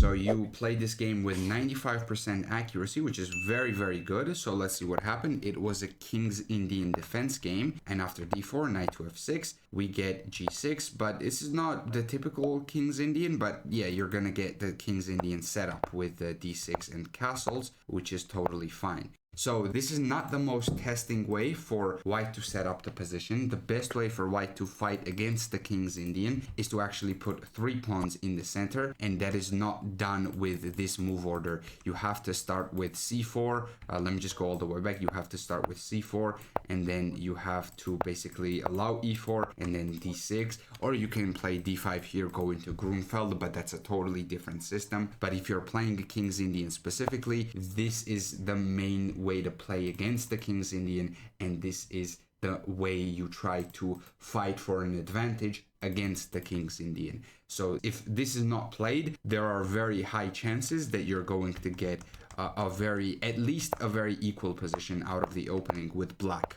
So you play this game with 95% accuracy, which is very, very good. So let's see what happened. It was a King's Indian defense game. And after d4, knight to f6, we get g6. But this is not the typical King's Indian. But yeah, you're going to get the King's Indian setup with the d6 and castles, which is totally fine. So this is not the most testing way for white to set up the position. The best way for white to fight against the King's Indian is to actually put 3 pawns in the center, and that is not done with this move order. You have to start with c4. Let me just go all the way back. You have to start with c4, and then you have to basically allow e4 and then d6, or you can play d5 here, go into Grunfeld, but that's a totally different system. But if you're playing the King's Indian specifically, this is the main way to play against the King's Indian, and this is the way you try to fight for an advantage against the King's Indian. So if this is not played, there are very high chances that you're going to get at least a very equal position out of the opening with black.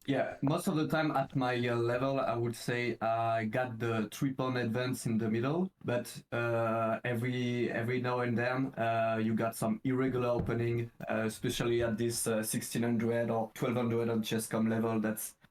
Yeah, most of the time at my level, I would say I got the 3-pawn advance in the middle, but every now and then you got some irregular opening, especially at this 1600 or 1200 on Chess.com level.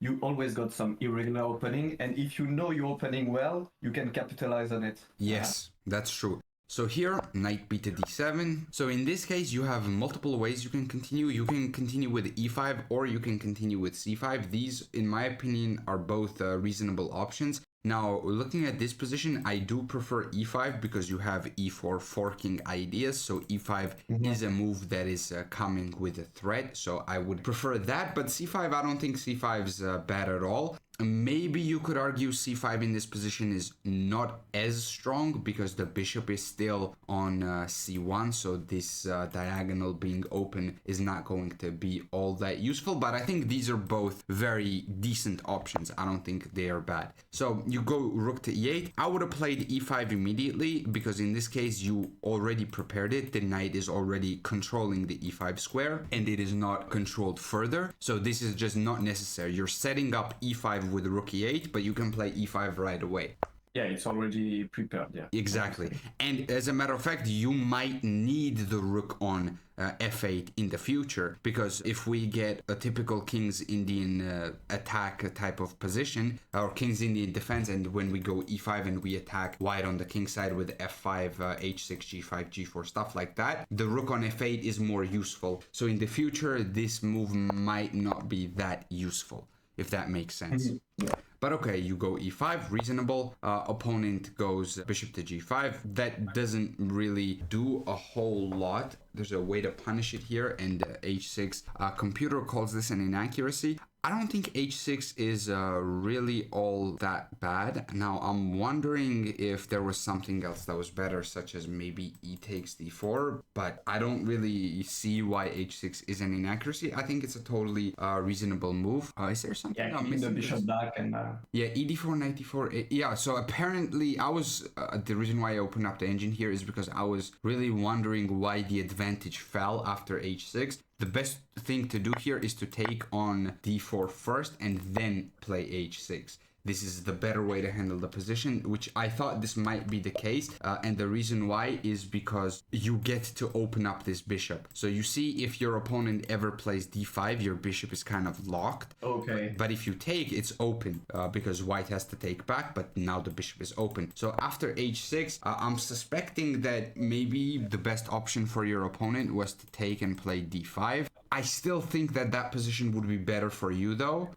You always got some irregular opening, and if you know you're opening well, you can capitalize on it. Yes, that's true. So here, knight b to d7. So in this case, you have multiple ways you can continue. You can continue with e5 or you can continue with c5. These, in my opinion, are both reasonable options. Now, looking at this position, I do prefer e5 because you have e4 forking ideas. So e5 is a move that is coming with a threat. So I would prefer that. But c5, I don't think c5 is bad at all. Maybe you could argue c5 in this position is not as strong because the bishop is still on c1, so this diagonal being open is not going to be all that useful, but I think these are both very decent options. I don't think they are bad. So you go rook to e8. I would have played e5 immediately because in this case you already prepared it. The knight is already controlling the e5 square and it is not controlled further, so this is just not necessary. You're setting up e5 with rook e8, but you can play e5 right away. Yeah, it's already prepared. Yeah, exactly. And as a matter of fact, you might need the rook on f8 in the future, because if we get a typical King's Indian attack type of position, or King's Indian defense, and when we go e5 and we attack white on the king side with f5, h6, g5, g4, stuff like that, the rook on f8 is more useful. So in the future, this move might not be that useful, if that makes sense. Yeah. But okay, you go e5, reasonable. Opponent goes bishop to g5. That doesn't really do a whole lot. There's a way to punish it here, and h6. Computer calls this an inaccuracy. I don't think h6 is really all that bad. Now, I'm wondering if there was something else that was better, such as maybe e takes d4, but I don't really see why h6 is an inaccuracy. I think it's a totally reasonable move. Is there something I'm missing? The bishop back and... Yeah, ed4, knight d4. Yeah, so apparently I was... the reason why I opened up the engine here is because I was really wondering why the advantage fell after h6. The best thing to do here is to take on d4 first and then play h6. This is the better way to handle the position, which I thought this might be the case. And the reason why is because you get to open up this bishop. So you see, if your opponent ever plays d5, your bishop is kind of locked. Okay. But if you take, it's open because white has to take back, but now the bishop is open. So after h6, I'm suspecting that maybe the best option for your opponent was to take and play d5. I still think that that position would be better for you though,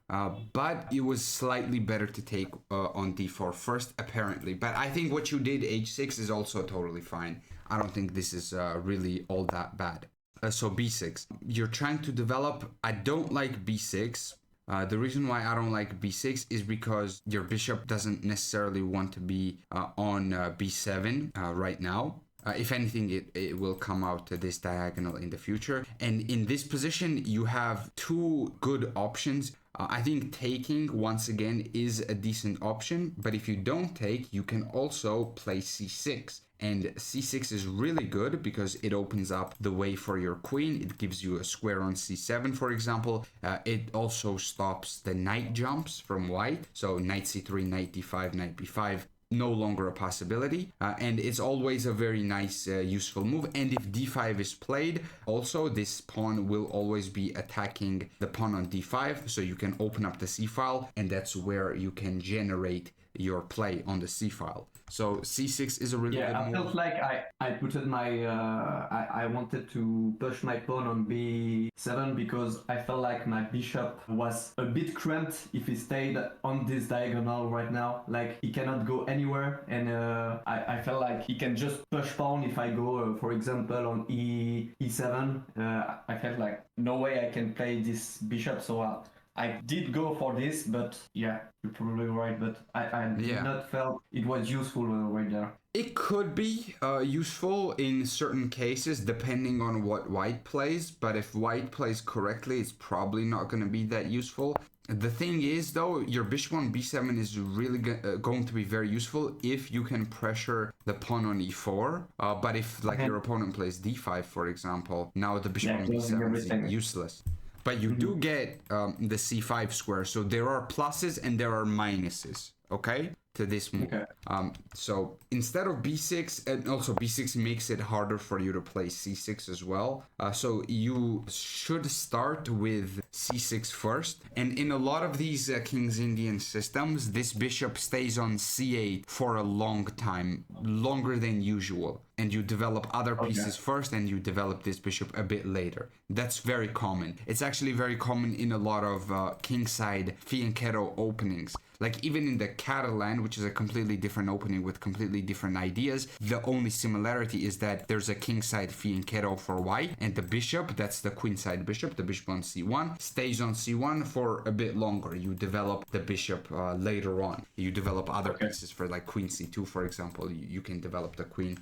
but it was slightly better to take on d4 first, apparently. But I think what you did, h6, is also totally fine. I don't think this is really all that bad. So b6, you're trying to develop. I don't like b6. The reason why I don't like b6 is because your bishop doesn't necessarily want to be on b7 right now. If anything, it will come out to this diagonal in the future. And in this position, you have two good options. I think taking, once again, is a decent option. But if you don't take, you can also play c6. And c6 is really good because it opens up the way for your queen. It gives you a square on c7, for example. It also stops the knight jumps from white. So knight c3, knight d5, knight b5. no longer a possibility, and it's always a very nice useful move. And if d5 is played, also this pawn will always be attacking the pawn on d5, so you can open up the c file, and that's where you can generate your play on the c file. So c6 is a really good I move. felt like I put in my I wanted to push my pawn on b7 because I felt like my bishop was a bit cramped if he stayed on this diagonal right now. Like he cannot go anywhere, and I felt like he can just push pawn if I go, for example, on e7. I felt like no way I can play this bishop, so I did go for this, but yeah, you're probably right. But I did not felt it was useful right there. It could be useful in certain cases, depending on what white plays. But if white plays correctly, it's probably not going to be that useful. The thing is, though, your bishop on b7 is really going to be very useful if you can pressure the pawn on e4. But if, like, your opponent plays d5, for example, now the bishop on b7 is useless. But you do get the c5 square, so there are pluses and there are minuses, okay, to this move. Okay. So instead of b6, and also b6 makes it harder for you to play c6 as well. So you should start with c6 first. And in a lot of these King's Indian systems, this bishop stays on c8 for a long time, longer than usual. And you develop other pieces first, and you develop this bishop a bit later. That's very common. It's actually very common in a lot of kingside fianchetto openings. Like even in the Catalan, which is a completely different opening with completely different ideas, the only similarity is that there's a kingside fianchetto for white, and the bishop, that's the queenside bishop, the bishop on c1, stays on c1 for a bit longer. You develop the bishop later on. You develop other pieces for like queen c2, for example. You can develop the queen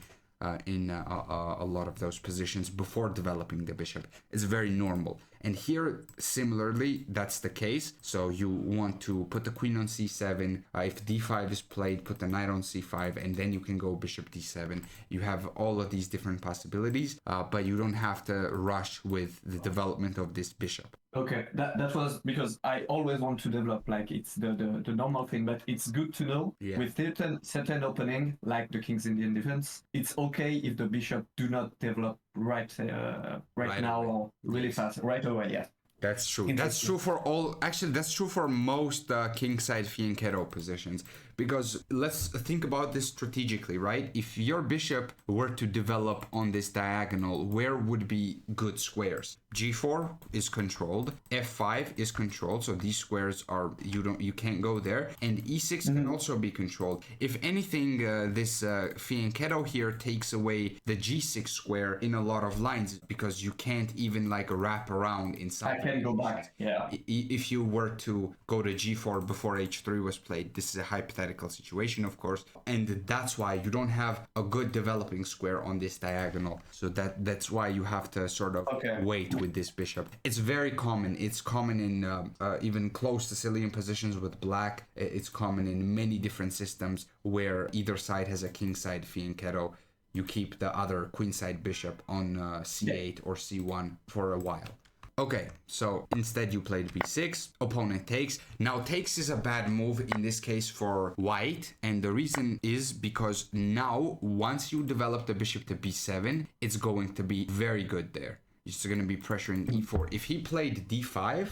in a lot of those positions before developing the bishop. It's very normal. And here, similarly, that's the case. So you want to put the queen on c7. If d5 is played, put the knight on c5, and then you can go bishop d7. You have all of these different possibilities, but you don't have to rush with the development of this bishop. Okay, that was because I always want to develop, like it's the normal thing, but it's good to know with certain opening, like the King's Indian defense, it's okay if the bishop do not develop right now away. Or really fast, right away, yeah. That's true. That's true for all. Actually, that's true for most kingside fianchetto positions. Because let's think about this strategically, right? If your bishop were to develop on this diagonal, where would be good squares? G4 is controlled, F5 is controlled, so these squares are you can't go there, and E6 can also be controlled. If anything, this fianchetto here takes away the G6 square in a lot of lines because you can't even like wrap around inside. I can go back. Yeah. If you were to go to G4 before H3 was played, this is a hypothetical situation, of course, and that's why you don't have a good developing square on this diagonal. So that's why you have to sort of wait with this bishop. It's very common. It's common in even close Sicilian positions with black. It's common in many different systems where either side has a kingside fianchetto. You keep the other queenside bishop on c8 or c1 for a while. Okay, so instead you played b6, opponent takes. Now takes is a bad move in this case for white, and the reason is because now once you develop the bishop to b7, it's going to be very good there. It's going to be pressuring e4. If he played d5,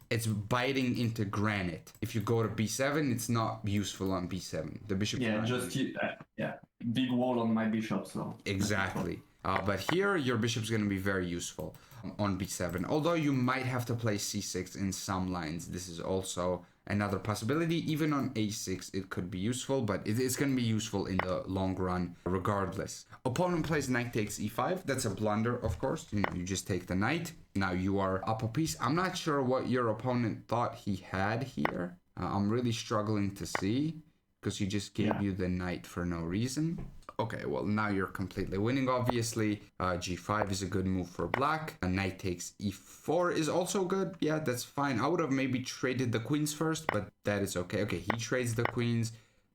it's biting into granite. If you go to b7, it's not useful on b7. The bishop. Yeah, just big wall on my bishop. So exactly. But here your bishop's going to be very useful on b7. Although you might have to play c6 in some lines. This is also another possibility. Even on a6 it could be useful, but it's going to be useful in the long run regardless. Opponent plays knight takes e5. That's a blunder, of course. You just take the knight. Now you are up a piece. I'm not sure what your opponent thought he had here. I'm really struggling to see because he just gave you the knight for no reason. Okay, well, now you're completely winning, obviously. G5 is a good move for black. A knight takes e4 is also good. Yeah, that's fine. I would have maybe traded the queens first, but that is okay. Okay, he trades the queens.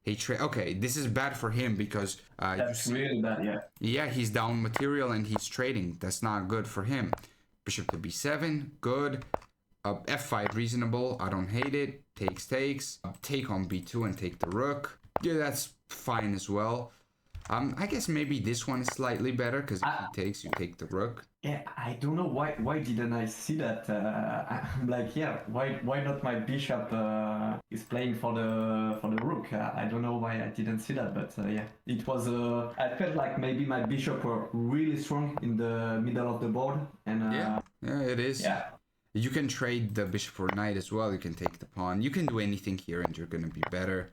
Okay, this is bad for him because... that's really bad, yeah. Yeah, he's down material and he's trading. That's not good for him. Bishop to b7, good. F5, reasonable. I don't hate it. Takes. Take on b2 and take the rook. Yeah, that's fine as well. I guess maybe this one is slightly better because if he takes, you take the rook. Yeah, I don't know why didn't I see that? I'm like, yeah, why not my bishop is playing for the rook? I don't know why I didn't see that, but yeah, it was. I felt like maybe my bishop were really strong in the middle of the board, and Yeah, it is. yeah, You can trade the bishop for knight as well. You can take the pawn. You can do anything here, and you're gonna be better.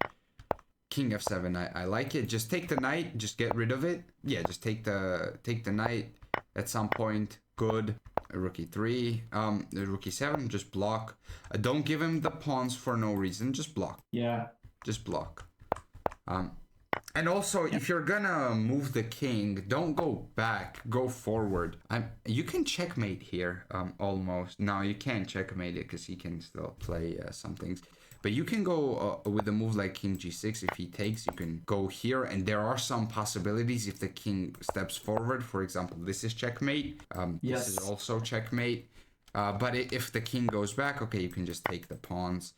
King f7, I like it. Just take the knight. Just get rid of it. Yeah, just take the knight at some point. Good. Rook e3. Rook e7. Just block. Don't give him the pawns for no reason. Just block. yeah, Just block. And also, if you're gonna move the king, don't go back. Go forward. You can checkmate here. Almost. No, you can't checkmate it because he can still play some things. But you can go with a move like king g6. If he takes, you can go here. And there are some possibilities if the king steps forward. For example, this is checkmate. Yes. This is also checkmate. But if the king goes back, okay, you can just take the pawns.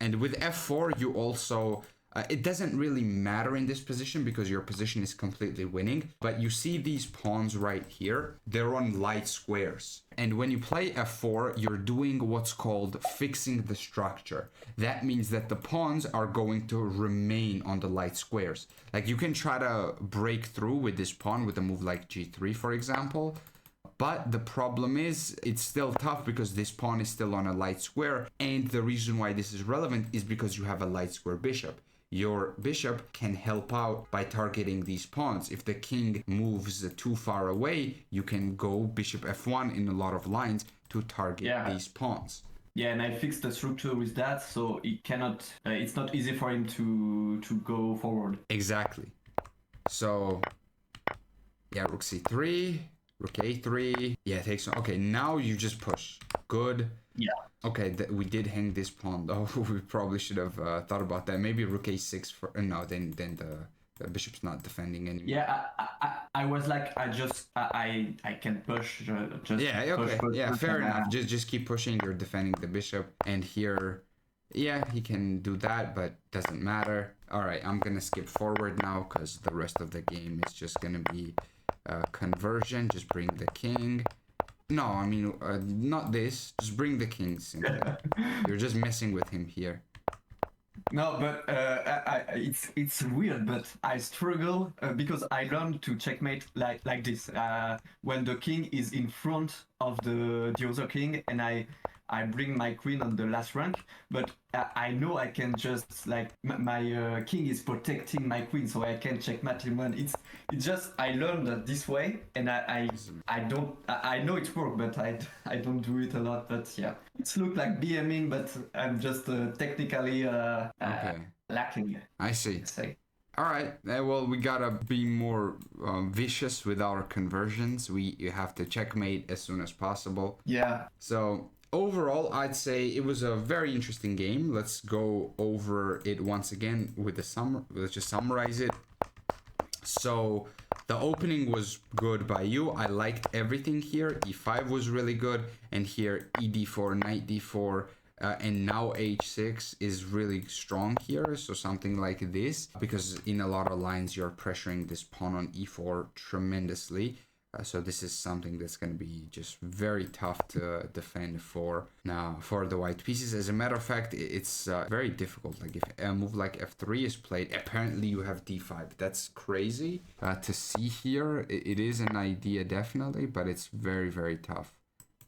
And with f4, you also... it doesn't really matter in this position because your position is completely winning. But you see these pawns right here. They're on light squares. And when you play f4, you're doing what's called fixing the structure. That means that the pawns are going to remain on the light squares. Like you can try to break through with this pawn with a move like g3, for example. But the problem is, it's still tough because this pawn is still on a light square. And the reason why this is relevant is because you have a light square bishop. Your bishop can help out by targeting these pawns. If the king moves too far away, you can go bishop f1 in a lot of lines to target these pawns. Yeah, and I fixed the structure with that, so it cannot. It's not easy for him to go forward. Exactly. So, yeah, rook c3, rook a3. Yeah, takes. Okay, now you just push. Good. Yeah. Okay, we did hang this pawn though. We probably should have thought about that. Maybe rook a6 for no. Then the bishop's not defending anymore. Yeah, I was like, I can push. Just yeah. Okay. Push, yeah. push, Fair enough. Just keep pushing. You're defending the bishop, and here, yeah, he can do that, but doesn't matter. All right, I'm gonna skip forward now because the rest of the game is just gonna be conversion. Just bring the king. No, I mean, not this. Just bring the king simply. You're just messing with him here. No, but it's weird, but I struggle because I learned to checkmate like this. When the king is in front of the other king, and I bring my queen on the last rank, but I know I can just like my king is protecting my queen, so I can checkmate him. And it's just I learned that this way, and I know it works, but I don't do it a lot. But yeah, it's look like BMing, but I'm just technically lacking. I see. Let's say. All right. Well, we gotta be more vicious with our conversions. You have to checkmate as soon as possible. Yeah. So overall, I'd say it was a very interesting game. Let's go over it once again with let's just summarize it. So the opening was good by you. I liked everything here. E5 was really good, and here ED4, knight D4. And now h6 is really strong here, so something like this, because in a lot of lines you're pressuring this pawn on e4 tremendously. So this is something that's going to be just very tough to defend for the white pieces. As a matter of fact, it's very difficult. Like if a move like f3 is played, apparently you have d5. That's crazy to see here. It is an idea definitely, but it's very, very tough.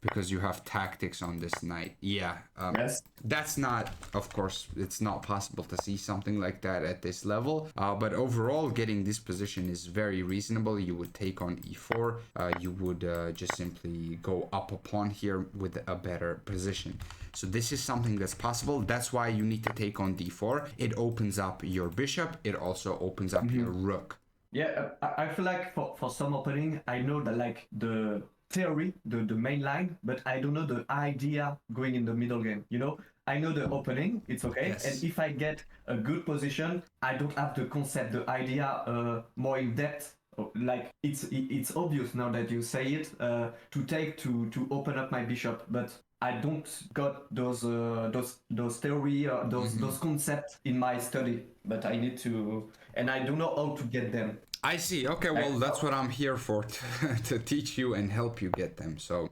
Because you have tactics on this knight. Yeah. Yes. That's not, of course, it's not possible to see something like that at this level. But overall, getting this position is very reasonable. You would take on e4. You would just simply go up a pawn here with a better position. So this is something that's possible. That's why you need to take on d4. It opens up your bishop. It also opens up your rook. Yeah, I feel like for some opening, I know that like the theory, the main line, but I don't know the idea going in the middle game. You know, I know the opening, it's okay. Yes. And if I get a good position, I don't have the concept, the idea more in depth like it's obvious now that you say it, to take to open up my bishop, but I don't got those theory or those concepts in my study, but I need to, and I don't know how to get them. I see. Okay, well, that's what I'm here for, to teach you and help you get them. So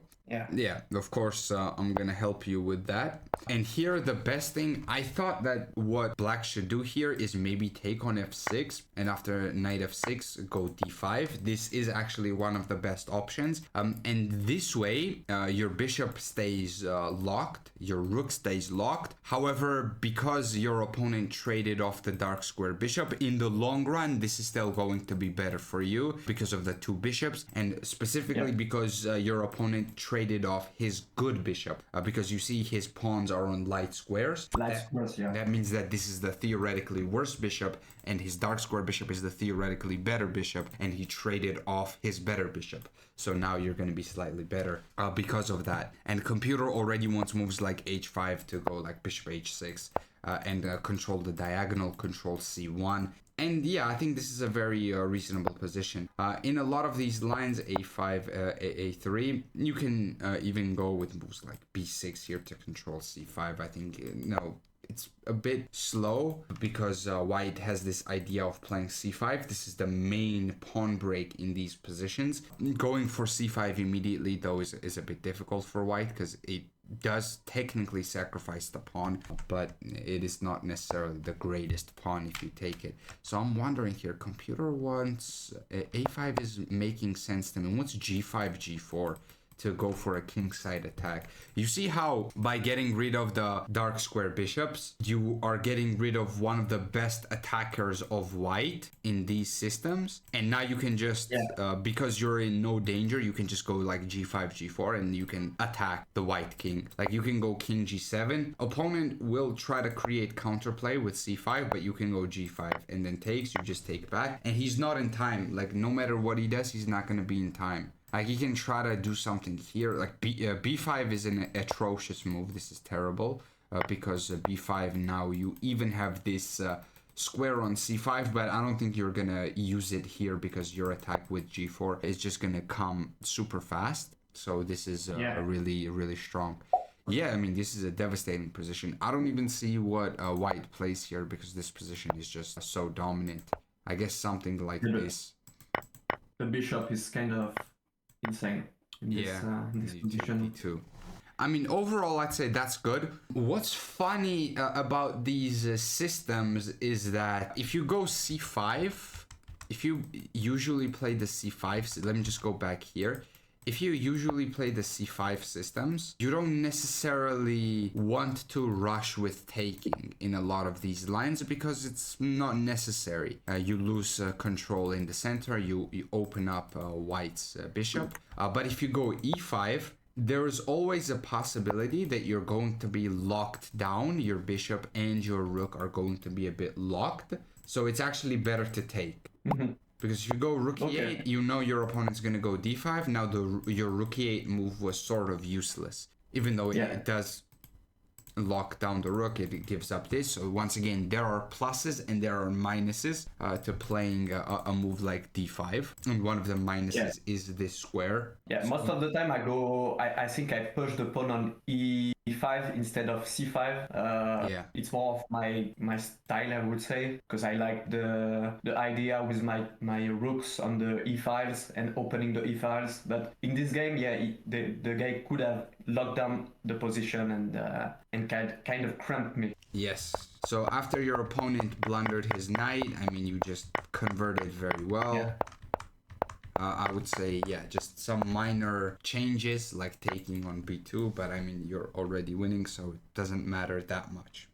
yeah, of course, I'm gonna help you with that. And here, the best thing, I thought that what black should do here is maybe take on f6, and after knight f6, go d5. This is actually one of the best options. And this way, your bishop stays locked, your rook stays locked. However, because your opponent traded off the dark square bishop, in the long run, this is still going to be better for you because of the two bishops, and specifically because your opponent traded off his good bishop, because you see his pawns are on light squares. That means that this is the theoretically worse bishop, and his dark square bishop is the theoretically better bishop, and he traded off his better bishop. So now you're going to be slightly better because of that. And computer already wants moves like h5 to go like bishop h6, and control the diagonal, control c1. And yeah, I think this is a very reasonable position. In a lot of these lines, a5, a3, you can even go with moves like b6 here to control c5. I think, no, it's a bit slow because white has this idea of playing c5. This is the main pawn break in these positions. Going for c5 immediately, though, is a bit difficult for white because it does technically sacrifice the pawn, but it is not necessarily the greatest pawn if you take it. So I'm wondering here, computer wants a5 is making sense to me. What's g5, g4 to go for a kingside attack? You see how by getting rid of the dark square bishops, you are getting rid of one of the best attackers of white in these systems, and now you can just because you're in no danger, you can just go like g5, g4, and you can attack the white king. Like you can go king g7. Opponent will try to create counterplay with c5, but you can go g5 and then takes, you just take back, and he's not in time. Like no matter what he does, he's not going to be in time. Like he can try to do something here. Like b5 is an atrocious move. This is terrible because b5 now you even have this square on c5, but I don't think you're gonna use it here because your attack with g4 is just gonna come super fast. So this is really strong. Yeah, I mean, this is a devastating position. I don't even see what white plays here because this position is just so dominant. I guess something like this. The bishop is kind of insane in this position too. I mean, overall, I'd say that's good. What's funny about these systems is that if you go c5, if you usually play the c5, let me just go back here. If you usually play the c5 systems, you don't necessarily want to rush with taking in a lot of these lines because it's not necessary. You lose control in the center, you open up white's bishop. But if you go e5, there is always a possibility that you're going to be locked down. Your bishop and your rook are going to be a bit locked. So it's actually better to take. Because if you go rook e8, you know your opponent's going to go d5. Now your rook e8 move was sort of useless. Even though it does lock down the rook, it gives up this. So once again, there are pluses and there are minuses to playing a move like d5. And one of the minuses is this square. Yeah, most of the time I think I push the pawn on e5 instead of c5. It's more of my style, I would say, because I like the idea with my rooks on the e5s and opening the e5s. But in this game, the guy could have locked down the position and kind of cramped me. Yes. So after your opponent blundered his knight, I mean, you just converted very well. Yeah. I would say, just some minor changes like taking on b2, but I mean, you're already winning, so it doesn't matter that much.